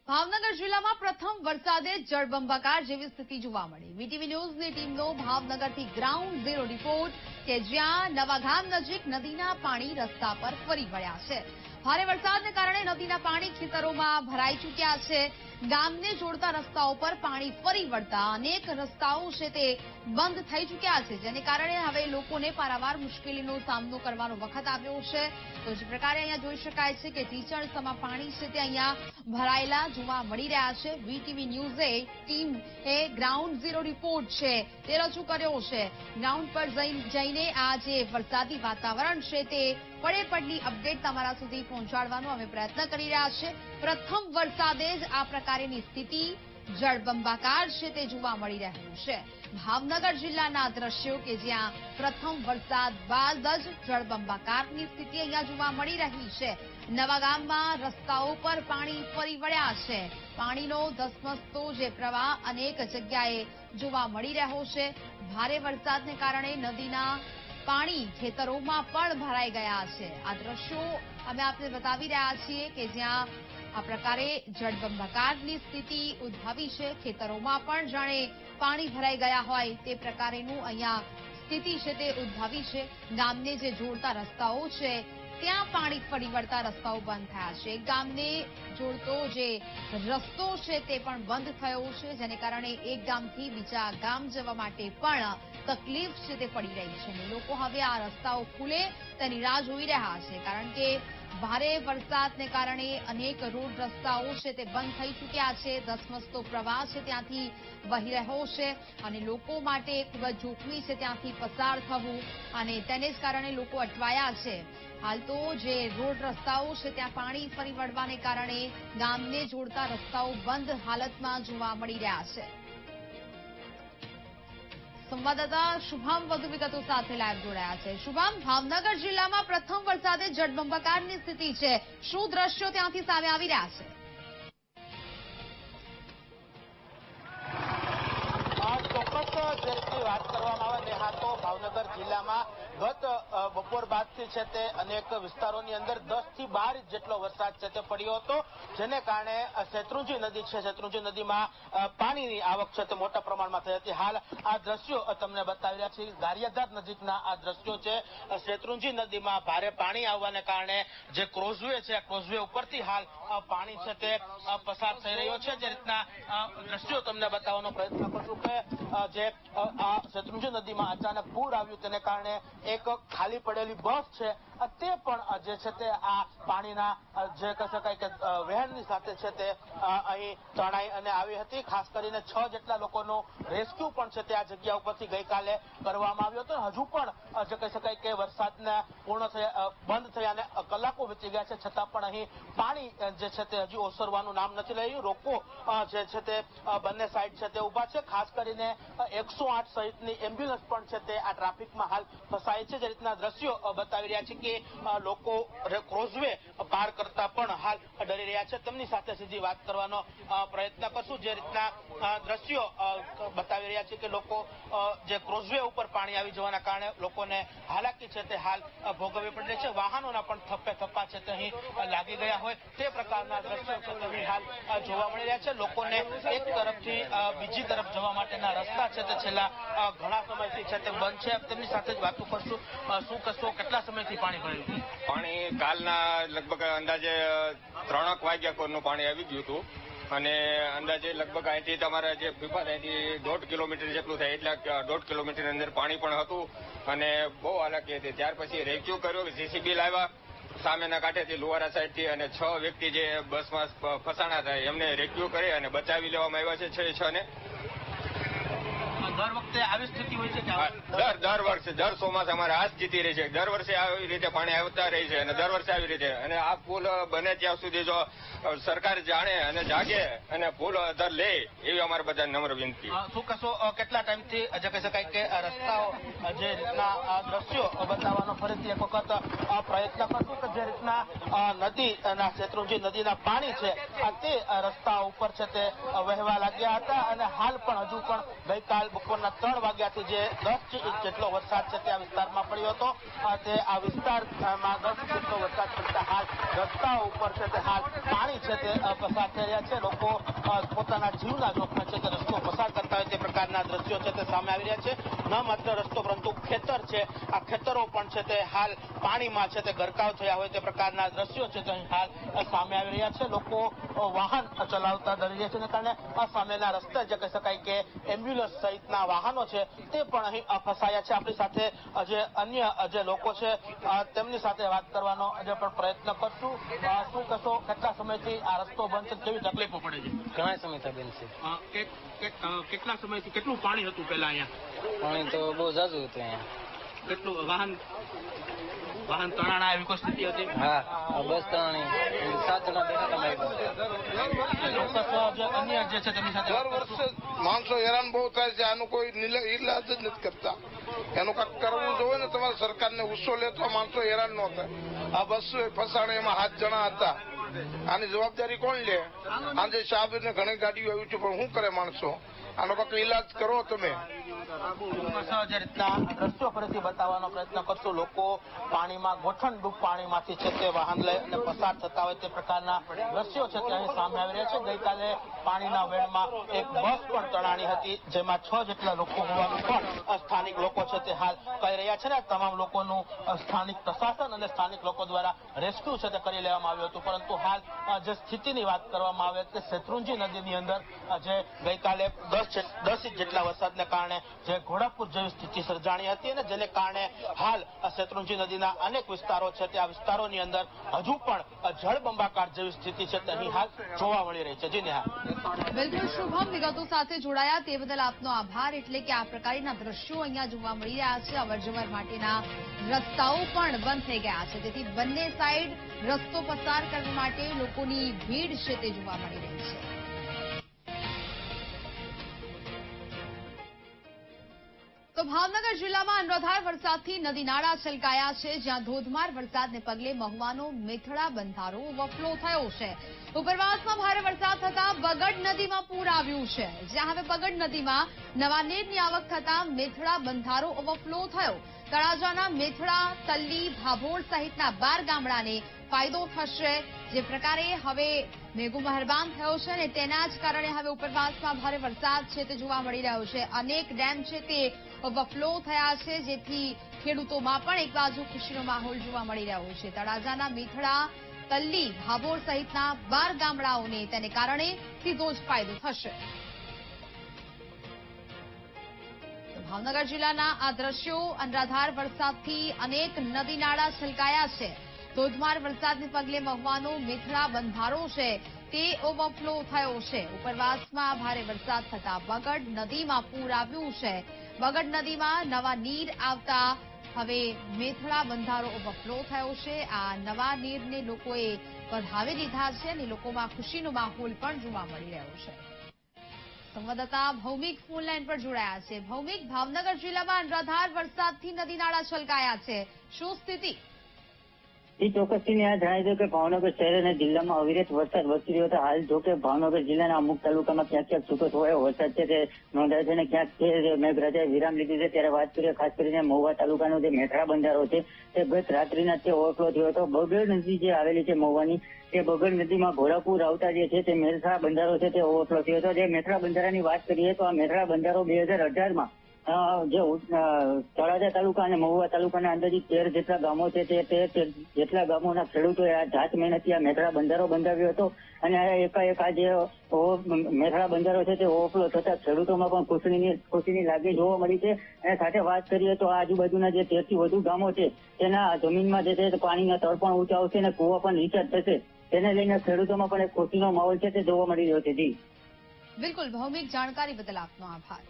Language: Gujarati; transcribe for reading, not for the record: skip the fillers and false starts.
ભાવનગર જિલ્લામાં પ્રથમ વરસાદે જળબંબાકાર જેવી સ્થિતિ જોવા મળી। વીટીવી ન્યૂઝની ટીમનો ભાવનગરથી ગ્રાઉન્ડ ઝીરો રિપોર્ટ કે જ્યાં નવાગામ નજીક નદીના પાણી રસ્તા પર ફરી વળ્યા છે। ભારે વરસાદને કારણે નદીના પાણી ખેતરોમાં ભરાઈ ચૂક્યા છે। ગામને જોડતા રસ્તાઓ પર પાણી ફરી વળતા અનેક રસ્તાઓ છે તે બંધ થઈ ચૂક્યા છે, જેને કારણે હવે લોકોને પારાવાર મુશ્કેલીનો સામનો કરવાનો વખત આવ્યો છે। તો જે પ્રકારે અહીંયા જોઈ શકાય છે કે ઢીચણસમા પાણી છે તે અહીંયા ભરાયેલા જોવા મળી રહ્યા છે। વીટીવી ન્યૂઝે ટીમે ગ્રાઉન્ડ ઝીરો રિપોર્ટ છે તે રજૂ કર્યો છે। ગ્રાઉન્ડ પર જઈને આ જે વરસાદી વાતાવરણ છે તે પડે પડની અપડેટ તમારા સુધી પહોંચાડવાનો અમે પ્રયત્ન કરી રહ્યા છે। પ્રથમ વરસાદે જ આ પ્રકારની સ્થિતિ જળબંબાકાર છે તે જોવા મળી રહ્યું છે। ભાવનગર જિલ્લાના દ્રશ્યો કે જ્યાં પ્રથમ વરસાદ બાદ જ જળબંબાકારની સ્થિતિ અહીંયા જોવા મળી રહી છે। નવાગામમાં રસ્તાઓ પર પાણી ફરી વળ્યા છે। પાણીનો ધસમસતો જે પ્રવાહ અનેક જગ્યાએ જોવા મળી રહ્યો છે। ભારે વરસાદને કારણે નદીના પાણી ખેતરોમાં પણ ભરાઈ ગયા છે। આ દ્રશ્યો અમે આપને બતાવી રહ્યા છીએ કે જ્યાં આ પ્રકારે જળબંબાકારની સ્થિતિ ઉદ્ભવી છે। ખેતરોમાં પણ જાણે પાણી ભરાઈ ગયા હોય તે પ્રકારેનું અહીંયા સ્થિતિ છે તે ઉદ્ભવી છે। ગામને જે જોડતા રસ્તાઓ છે ત્યાં પાણી ફરી વળતા રસ્તાઓ બંધ થયા છે। ગામને જોડતો જે રસ્તો છે તે પણ બંધ થયો છે, જેને કારણે એક ગામથી બીજા ગામ જવા માટે પણ તકલીફ છે તે પડી રહી છે। લોકો હવે આ રસ્તાઓ ખુલે તેની રાહ જોઈ રહ્યા છે, કારણ કે ભારે વરસાદને કારણે અનેક રોડ રસ્તાઓ છે તે બંધ થઈ ચૂક્યા છે। ધસમસતો પ્રવાહ છે ત્યાંથી વહી રહ્યો છે અને લોકો માટે ખૂબ જ જોખમી છે ત્યાંથી પસાર થવું, અને તેને જ કારણે લોકો અટવાયા છે। હાલ તો જે રોડ રસ્તાઓ છે ત્યાં પાણી ફરી વળવાને કારણે ગામને જોડતા રસ્તાઓ બંધ હાલતમાં જોવા મળી રહ્યા છે। સંવાદદાતા શુભમ વધુ વિગતો સાથે લાઈવ જોડાયા છે। શુભમ, ભાવનગર જિલ્લામાં પ્રથમ વરસાદે જળબંબાકારની સ્થિતિ છે, શું દ્રશ્યો ત્યાંથી સામે આવી રહ્યા છે? ચોક્કસ જે રીતની વાત કરવામાં આવે નેહા, તો ભાવનગર જિલ્લામાં ગત બપોર બાદથી છે તે અનેક વિસ્તારોની અંદર 10 થી 12 જેટલો વરસાદ છે તે પડ્યો હતો, જેને કારણે શેત્રુંજી નદી છે, શેત્રુંજી નદીમાં પાણીની આવક છે તે મોટા પ્રમાણમાં થઈ હતી। હાલ આ દ્રશ્યો તમને બતાવી રહ્યા છીએ, ગારિયાધાર નજીકના આ દ્રશ્યો છે। શેત્રુંજી નદીમાં ભારે પાણી આવવાને કારણે જે ક્રોઝવે છે, ક્રોઝવે ઉપરથી હાલ પાણી છે તે પસાર થઈ રહ્યો છે। જે રીતના દ્રશ્યો તમને બતાવવાનો પ્રયત્ન કરશું કે જે શેત્રુંજી નદીમાં અચાનક પૂર આવ્યું તેને કારણે એક ખાલી પડેલી બસ છે તે પણ જે છે તે આ પાણીના જે કહી શકાય કે વહેણની સાથે છે તે અહીં તણાઈ અને આવી હતી। ખાસ કરીને 6 જેટલા લોકોનો રેસ્ક્યુ પણ છે તે આ જગ્યા ઉપરથી ગઈકાલે કરવામાં આવ્યો હતો। હજુ પણ જે કહી શકાય કે વરસાદના પૂર્ણ થયા બંધ થયાને કલાકો વીતી ગયા છે, છતાં પણ અહીં પાણી જે છે તે હજી ઓસરવાનું નામ નથી લઈ રહ્યું। લોકો જે છે તે બંને સાઈડ છે તે ઉભા છે। ખાસ કરીને 108 સહિતની એમ્બ્યુલન્સ પણ છે તે આ ટ્રાફિકમાં હાલ ફસાય છે। જે રીતના દ્રશ્યો બતાવી રહ્યા છે કે લોકો ક્રોઝવે પાર કરતા પણ હાલ ડરી રહ્યા છે। તેમની સાથે સીધી વાત કરવાનો પ્રયત્ન કરશું। જે રીતના દ્રશ્યો બતાવી રહ્યા છે કે લોકો જે ક્રોઝવે ઉપર પાણી આવી જવાના કારણે લોકોને હાલાકી છે તે હાલ ભોગવવી પડી રહી છે। વાહનોના પણ થપ્પે થપ્પા છે તે અહીં લાગી ગયા હોય તે પ્રકારના દ્રશ્યો છે તે હાલ જોવા મળી રહ્યા છે। લોકોને એક તરફથી બીજી તરફ જવા માટેના રસ્તા છે તે છેલ્લા ઘણા સમયથી છે તે બંધ છે। તેમની સાથે જ વાતો કરશું। શું કહેશો, કેટલા સમયથી પાણી ભર્યું? પાણી કાલના લગભગ અંદાજે 3 વાગ્યાનું પાણી આવી ગયું હતું, અને અંદાજે લગભગ અહીંથી તમારા જે પીપા અહીંથી 1.5 કિલોમીટર જેટલું થાય, એટલે 1.5 કિલોમીટર અંદર પાણી પણ હતું અને બહુ હાલાકી હતી। ત્યાર પછી રેસ્ક્યુ કર્યો, જેસીબી લાવ્યા સામેના કાંઠેથી લુવારા સાઈડથી, અને 6 વ્યક્તિ જે બસમાં ફસાણા હતા એમને રેસ્ક્યુ કરી અને બચાવી લેવામાં આવ્યા છે 6 ને। દર વખતે આવી સ્થિતિ હોય છે કે દર વર્ષે દર ચોમાસામાં આ સ્થિતિ રહે છે। દર વર્ષે આવી રીતે પાણી આવતા રહે છે અને દર વર્ષે આવી રીતે, અને આ પુલ બને ત્યાં સુધી જો સરકાર જાણે અને જાગે અને પુલ દર લે એવી અમારે બધા નમ્ર વિનંતી। શું કહેશો, કેટલા ટાઈમથી જે કહી શકાય કે રસ્તાઓ જે રીતના દ્રશ્યો બતાવવાનો ફરીથી એક વખત પ્રયત્ન કરશું કે જે રીતના નદીના શેત્રુંજી નદીના પાણી છે તે રસ્તા ઉપર છે તે વહેવા લાગ્યા હતા, અને હાલ પણ હજુ પણ ગઈકાલ બપોરના 3 વાગ્યાથી જે 10 ઇંચ જેટલો વરસાદ છે તે આ વિસ્તારમાં પડ્યો હતો. તે આ વિસ્તારમાં 10 ઇંચ જેટલો વરસાદ પડતા હાલ રસ્તાઓ ઉપર છે તે હાલ પાણી છે તે પસાર થઈ રહ્યા છે. લોકો પોતાના જીવના જોખમે છે તે રસ્તો પસાર કરતા હોય તે પ્રકારના દ્રશ્યો છે તે સામે આવી રહ્યા છે. ન માત્ર રસ્તો પરંતુ ખેતર છે, આ ખેતરો પણ છે તે હાલ પાણીમાં છે તે ગરકાવ થયા હોય તે પ્રકારના દ્રશ્યો છે તે અહીં હાલ સામે આવી રહ્યા છે. લોકો વાહન ચલાવતા ડરી રહ્યા છે, કારણે સામેના રસ્તે જે કહી શકાય કે એમ્બ્યુલન્સ સહિતના વાહનો છે તે પણ અહીં ફસાયા છે. આપણી સાથે જે અન્ય જે લોકો છે તેમની સાથે વાત કરવાનો જે પણ પ્રયત્ન કરશું. શું કહેશો, કેટલા સમયથી આ રસ્તો બંધ છે, કેવી તકલીફો પડે છે? ઘણા સમયથી બંધ છે. કેટલા સમયથી કેટલું પાણી હતું પેલા અહીંયા? પાણી તો બહુ ઝાઝું હતું અહીંયા. કેટલું વાહન તણાણા એવી કોઈ સ્થિતિ હતી? હા, બસ તણાણી 7 જણા બેઠા અન્ય જે છે તેમની સાથે દર વર્ષે માણસો હેરાન બહુ થાય છે. આનું કોઈ ઈલાજ જ નથી કરતા. એનું કાંઈક કરવું જોઈએ ને, તમારે સરકારને ઉસ્સો લેતો માણસો હેરાન ન થાય. આ બસ ફસાણે એમાં 7 જણા હતા. આની જવાબદારી કોણ લે? આજે સાહેબ ને ઘણી ગાડીઓ આવી છે, પણ શું કરે માણસો? આનો કાંઈક ઈલાજ કરો તમે. જે રીતના દ્રશ્યો ફરીથી બતાવવાનો પ્રયત્ન કરશું. લોકો પાણીમાં ગોઠણડૂબ પાણીમાંથી છે તે વાહન લઈ અને પસાર થતા હોય તે પ્રકારના દ્રશ્યો છે તે અહીં સામે આવી રહ્યા છે. ગઈકાલે પાણીના વેણમાં એક બસ પણ તણાણી હતી, જેમાં 6 જેટલા લોકો હોવાનું પણ સ્થાનિક લોકો છે તે હાલ કહી રહ્યા છે. ને તમામ લોકોનું સ્થાનિક પ્રશાસન અને સ્થાનિક લોકો દ્વારા રેસ્ક્યુ છે તે કરી લેવામાં આવ્યું હતું. પરંતુ હાલ જે સ્થિતિની વાત કરવામાં આવે કે શેત્રુંજી નદીની અંદર જે ગઈકાલે 10 ઇંચ જેટલા વરસાદને કારણે જે ઘોડાપુર જેવી સ્થિતિ સર્જાણી હતી અને જેને કારણે હાલ શેત્રુંજી નદીના અનેક વિસ્તારો છે તે આ વિસ્તારોની અંદર હજુ પણ જળબંબાકાર જેવી સ્થિતિ છે તે અહીં હાલ જોવા મળી રહી છે. જી નેહા. બિલકુલ શુભમ, વિગતો સાથે જોડાયા તે બદલ આપનો આભાર. એટલે કે આ પ્રકારના દ્રશ્યો અહીંયા જોવા મળી રહ્યા છે. અવરજવર માટેના રસ્તાઓ પણ બંધ થઈ ગયા છે, તેથી બંને સાઈડ રસ્તો પસાર કરવા માટે લોકોની ભીડ છે તે જોવા મળી રહી છે. તો ભાવનગર જિલ્લામાં અનરાધાર વરસાદથી નદી નાળા છલકાયા છે, જ્યાં ધોધમાર વરસાદને પગલે મહુવાનો મેથડા બંધારો ઓવરફ્લો થયો છે. ઉપરવાસમાં ભારે વરસાદ થતા બગડ નદીમાં પૂર આવ્યું છે, જ્યાં હવે બગડ નદીમાં નવા નીરની આવક થતા મેથડા બંધારો ઓવરફ્લો થયો. તળાજાના મેથડા, તલ્લી, ભાભોર સહિતના 12 ગામડાને ફાયદો થશે. જે પ્રકારે હવે મેઘો મહેરબાન થયો છે અને તેના જ કારણે હવે ઉપરવાસમાં ભારે વરસાદ છે તે જોવા મળી રહ્યો છે. અનેક ડેમ છે તે ઓવરફ્લો થયા છે, જેથી ખેડૂતોમાં પણ એક બાજુ ખુશીનો માહોલ જોવા મળી રહ્યો છે. તળાજાના મેથડા, તલ્લી, ભાભોર સહિતના 12 ગામડાઓને તેને કારણે સીધો જ ફાયદો થશે. ભાવનગર જિલ્લાના આ દ્રશ્યો, અનરાધાર વરસાદથી અનેક નદી નાળા છલકાયા છે. ધોધમાર વરસાદને પગલે મહુવાનો મેથડા બંધારો છે તે ઓવરફ્લો થયો છે. ઉપરવાસમાં ભારે વરસાદ થતા બગડ નદીમાં પૂર આવ્યું છે. બગડ નદીમાં નવા નીર આવતા હવે મેથડા બંધારો ઓવરફ્લો થયો છે. આ નવા નીરને લોકોએ વધાવી લીધા છે અને લોકોમાં ખુશીનો માહોલ પણ જોવા મળી રહ્યો છે. સંવાદદાતા ભૌમિક ફોન લાઈન પર જોડાયા છે. ભૌમિક, ભાવનગર જિલ્લામાં અનરાધાર વરસાદથી નદી નાળા છલકાયા છે, શું સ્થિતિ? એ ચોક્કસથી આ જણાવી દઉં કે ભાવનગર શહેર અને જિલ્લામાં અવિરત વરસાદ વરસી રહ્યો હતો. હાલ જો કે ભાવનગર જિલ્લાના અમુક તાલુકામાં ક્યાંક ક્યાંક છૂટો છવાયો વરસાદ છે તે નોંધાયો છે અને ક્યાંક મેઘરાજાએ વિરામ લીધું છે. ત્યારે વાત કરીએ ખાસ કરીને મહુવા તાલુકાનો જે મેથડા બંધારો છે તે ગત રાત્રિના તે ઓવરફ્લો થયો હતો. બગડ નદી જે આવેલી છે મહુવાની, તે બગડ નદીમાં ઘોડાપુર આવતા જે છે તે મેથડા બંધારો છે તે ઓવરફ્લો થયો હતો. જે મેથડા બંધારાની વાત કરીએ તો આ મેથડા બંધારો 2018માં જે તળાજા તાલુકા અને મહુવા તાલુકાના અંદાજિત 13 જેટલા ગામો છે તે જેટલા ગામોના ખેડૂતોએ આ જાત મહેનતથી આ મેથડા બંધારો બંધાવ્યો હતો અને એકાએક આ જે મેથડા બંધારો છે તે ઓવરફ્લો થતા ખેડૂતોમાં પણ ખુશીની લાગણી જોવા મળી છે. અને સાથે વાત કરીએ તો આજુબાજુના જે 13 થી વધુ ગામો છે તેના જમીનમાં જે છે પાણીના તળ પણ ઊંચા આવશે અને કુવા પણ રિચાર્જ થશે. તેને લઈને ખેડૂતોમાં પણ એક ખુશીનો માહોલ છે તે જોવા મળી રહ્યો છે. જી બિલકુલ ભૌમિક, જાણકારી બદલ આપનો આભાર.